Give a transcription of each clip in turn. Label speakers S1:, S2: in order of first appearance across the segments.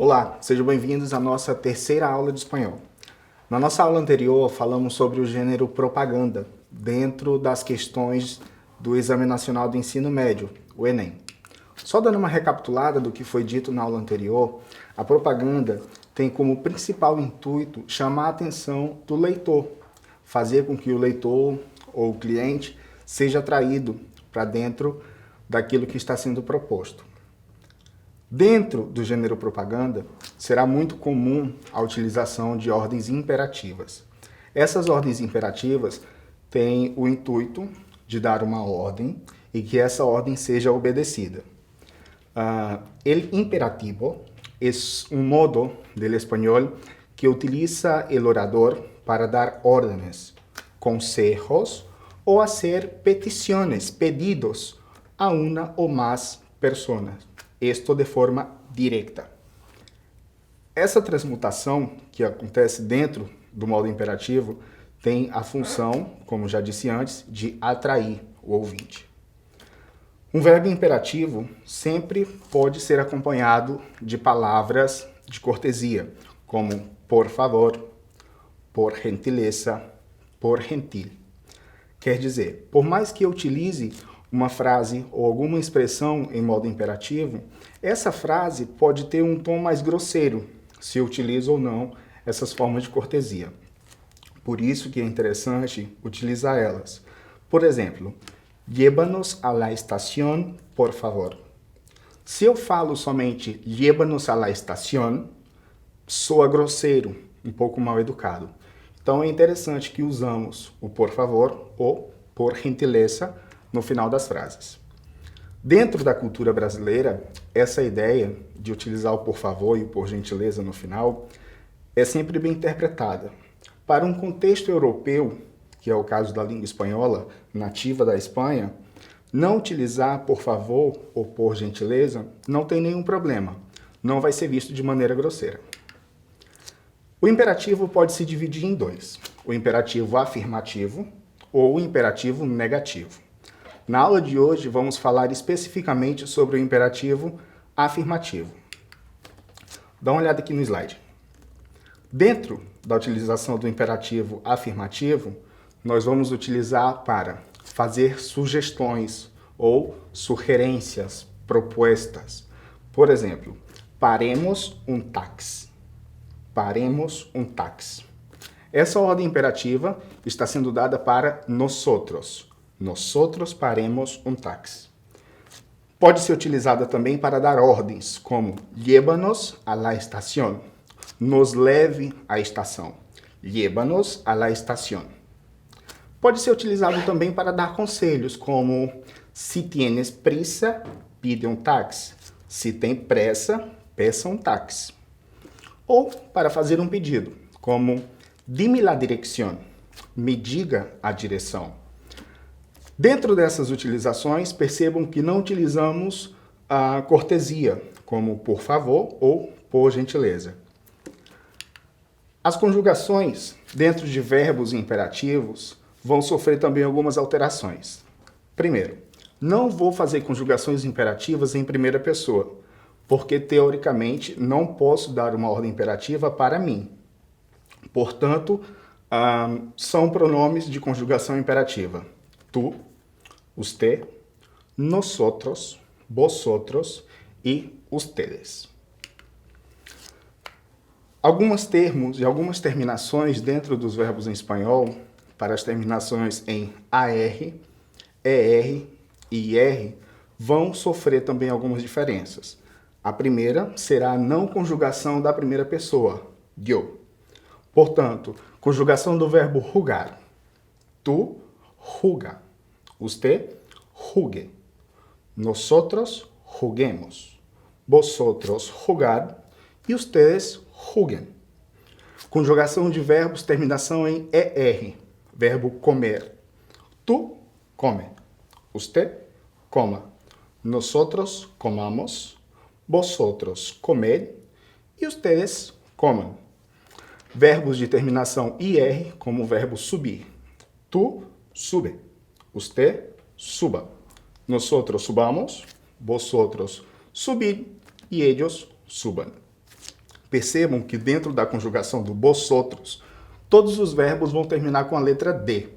S1: Olá, sejam bem-vindos à nossa terceira aula de espanhol. Na nossa aula anterior, falamos sobre o gênero propaganda, dentro das questões do Exame Nacional do Ensino Médio, o Enem. Só dando uma recapitulada do que foi dito na aula anterior, a propaganda tem como principal intuito chamar a atenção do leitor, fazer com que o leitor ou o cliente seja atraído para dentro daquilo que está sendo proposto. Dentro do gênero propaganda, será muito comum a utilização de ordens imperativas. Essas ordens imperativas têm o intuito de dar uma ordem e que essa ordem seja obedecida. El imperativo es un modo del español que utiliza el orador para dar órdenes, consejos o hacer peticiones, pedidos a una o más personas. Esto de forma directa. Essa transmutação que acontece dentro do modo imperativo tem a função, como já disse antes, de atrair o ouvinte. Um verbo imperativo sempre pode ser acompanhado de palavras de cortesia, como por favor, por gentileza, por gentil. Quer dizer, por mais que eu utilize uma frase ou alguma expressão em modo imperativo, essa frase pode ter um tom mais grosseiro, se eu utilizo ou não essas formas de cortesia. Por isso que é interessante utilizar elas. Por exemplo, llévanos a la estación, por favor. Se eu falo somente llévanos a la estación, soa grosseiro, um pouco mal educado. Então é interessante que usamos o por favor ou por gentileza no final das frases. Dentro da cultura brasileira, essa ideia de utilizar o por favor e o por gentileza no final é sempre bem interpretada. Para um contexto europeu, que é o caso da língua espanhola, nativa da Espanha, não utilizar por favor ou por gentileza não tem nenhum problema, não vai ser visto de maneira grosseira. O imperativo pode se dividir em dois, o imperativo afirmativo ou o imperativo negativo. Na aula de hoje, vamos falar especificamente sobre o imperativo afirmativo. Dá uma olhada aqui no slide. Dentro da utilização do imperativo afirmativo, nós vamos utilizar para fazer sugestões ou sugerências, propostas. Por exemplo, paremos um táxi. Paremos um táxi. Essa ordem imperativa está sendo dada para nosotros. Nosotros paremos um táxi. Pode ser utilizada também para dar ordens, como llévanos a la estación. Nos leve à estação. Llévanos a la estación. Pode ser utilizado também para dar conselhos, como si tienes prisa, pide um táxi. Se tem pressa, peça um táxi. Ou para fazer um pedido, como dime la dirección. Me diga a direção. Dentro dessas utilizações, percebam que não utilizamos a cortesia, como por favor ou por gentileza. As conjugações dentro de verbos imperativos vão sofrer também algumas alterações. Primeiro, não vou fazer conjugações imperativas em primeira pessoa, porque teoricamente não posso dar uma ordem imperativa para mim. Portanto, são pronomes de conjugação imperativa. Tu, usted, nosotros, vosotros e ustedes. Alguns termos e algumas terminações dentro dos verbos em espanhol, para as terminações em AR, ER e IR, vão sofrer também algumas diferenças. A primeira será a não conjugação da primeira pessoa, yo. Portanto, conjugação do verbo jugar. Tu, juga. Usted, jugue. Nosotros, juguemos. Vosotros, jugad. E ustedes, juguen. Conjugação de verbos, terminação em ER. Verbo comer. Tu, come. Usted, coma. Nosotros, comamos. Vosotros, comed. E ustedes, comam. Verbos de terminação IR, como o verbo subir. Tu, sube. Usted, suba. Nosotros subamos. Vosotros, subid. E ellos, suban. Percebam que dentro da conjugação do vosotros, todos os verbos vão terminar com a letra D.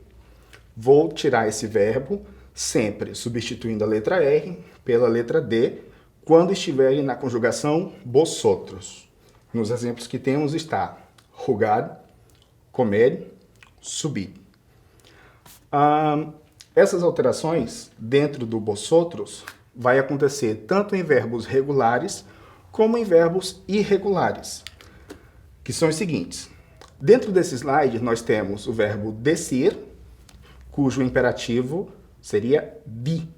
S1: Vou tirar esse verbo sempre substituindo a letra R pela letra D quando estiverem na conjugação vosotros. Nos exemplos que temos está jugar, comer, subir. Essas alterações dentro do vosotros vai acontecer tanto em verbos regulares como em verbos irregulares, que são os seguintes. Dentro desse slide nós temos o verbo decir, cujo imperativo seria di.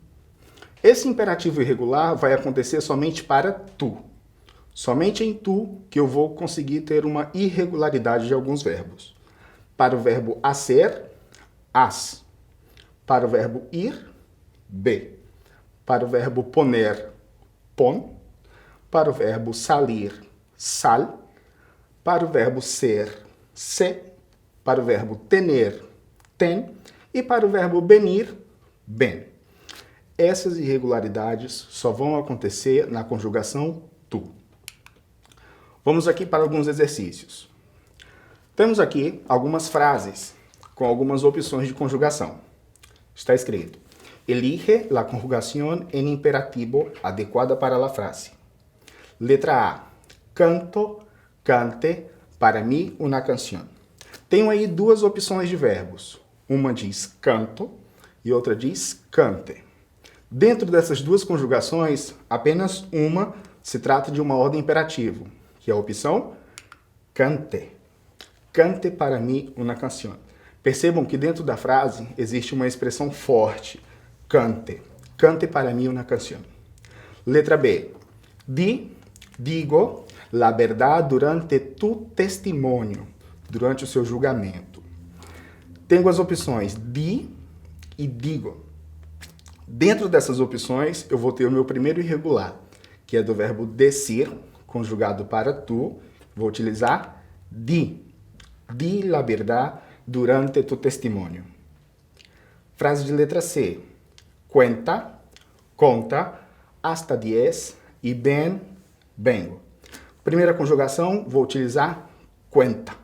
S1: Esse imperativo irregular vai acontecer somente para tu. Somente em tu que eu vou conseguir ter uma irregularidade de alguns verbos. Para o verbo hacer, has. Para o verbo ir, be. Para o verbo poner, pon. Para o verbo salir, sal. Para o verbo ser, se. Para o verbo tener, ten. E para o verbo venir, ven. Essas irregularidades só vão acontecer na conjugação tu. Vamos aqui para alguns exercícios. Temos aqui algumas frases com algumas opções de conjugação. Está escrito: elige la conjugación en imperativo adecuada para la frase. Letra A. Canto, cante, para mí una canción. Tenho aí duas opções de verbos. Uma diz canto e outra diz cante. Dentro dessas duas conjugações, apenas uma se trata de uma ordem imperativa, que é a opção cante. Cante para mí una canción. Percebam que dentro da frase existe uma expressão forte. Cante. Cante para mí una canción. Letra B. Digo la verdad durante tu testimonio. Durante o seu julgamento. Tenho as opções di e digo. Dentro dessas opções, eu vou ter o meu primeiro irregular, que é do verbo decir, conjugado para tu. Vou utilizar di. Di la verdad durante tu testimonio. Frase de letra C. Cuenta, conta, hasta 10 e ven, vengo. Primeira conjugação, vou utilizar cuenta.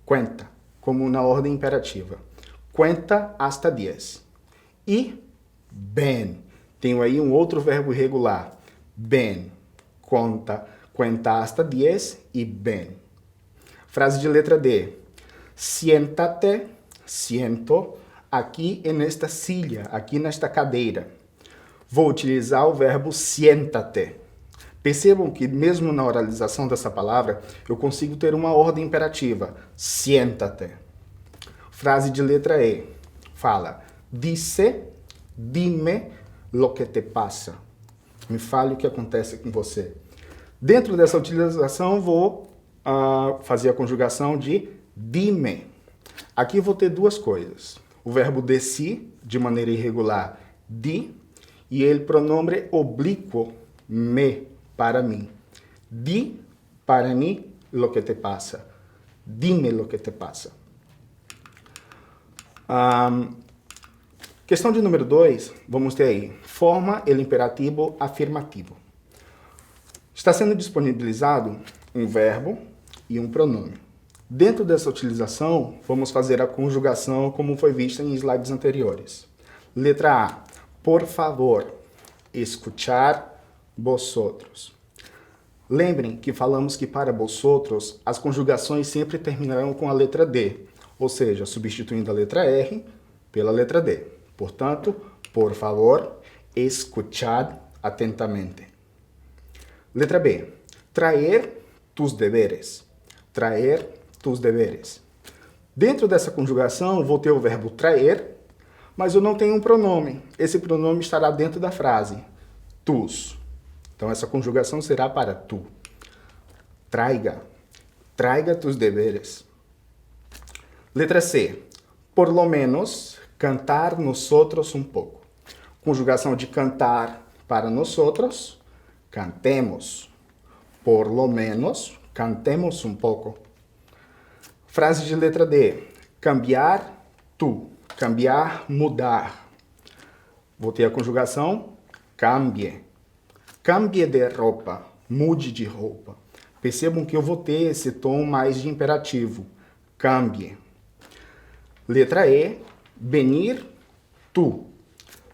S1: Cuenta, como na ordem imperativa. Cuenta hasta 10. E ven. Tenho aí um outro verbo irregular. Ven. Conta hasta 10 e ven. Frase de letra D. Siéntate, siento, aqui nesta silla, aqui nesta cadeira. Vou utilizar o verbo siéntate. Percebam que mesmo na oralização dessa palavra, eu consigo ter uma ordem imperativa. Siéntate. Frase de letra E. Fala. Dice, dime lo que te pasa. Me fale o que acontece com você. Dentro dessa utilização, vou fazer a conjugação de dime. Aqui vou ter duas coisas. O verbo decir, de maneira irregular, di, e ele pronome oblíquo, me, para mim. Di para mim lo que te pasa. Dime lo que te pasa. Questão de número 2, vamos ter aí. Forma el imperativo afirmativo. Está sendo disponibilizado um verbo e um pronome. Dentro dessa utilização, vamos fazer a conjugação como foi vista em slides anteriores. Letra A. Por favor, escuchar vosotros. Lembrem que falamos que para vosotros, as conjugações sempre terminarão com a letra D, ou seja, substituindo a letra R pela letra D. Portanto, por favor, escuchar atentamente. Letra B. Traer tus deberes. Traer tus deberes. Dentro dessa conjugação, vou ter o verbo traer, mas eu não tenho um pronome. Esse pronome estará dentro da frase. Tus. Então, essa conjugação será para tu. Traiga. Traiga tus deberes. Letra C. Por lo menos, cantar nosotros um pouco. Conjugação de cantar para nosotros. Cantemos. Por lo menos, cantemos um pouco. Frase de letra D. Cambiar, tu. Cambiar, mudar. Vou ter a conjugação cambie. Cambie de roupa. Mude de roupa. Percebam que eu vou ter esse tom mais de imperativo. Cambie. Letra E, venir, tu.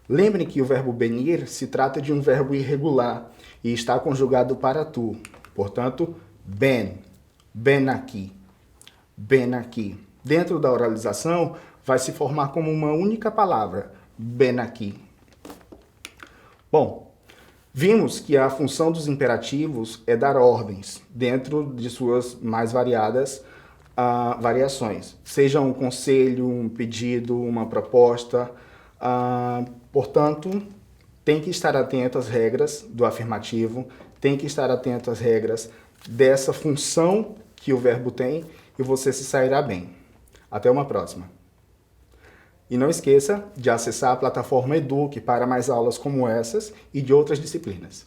S1: Lembrem que o verbo venir se trata de um verbo irregular e está conjugado para tu. Portanto, ven, ven aqui, ven aqui. Dentro da oralização, vai se formar como uma única palavra, ven aqui. Bom, vimos que a função dos imperativos é dar ordens dentro de suas mais variadas variações. Seja um conselho, um pedido, uma proposta. Portanto, tem que estar atento às regras do afirmativo, tem que estar atento às regras dessa função que o verbo tem e você se sairá bem. Até uma próxima. E não esqueça de acessar a plataforma Eduque para mais aulas como essas e de outras disciplinas.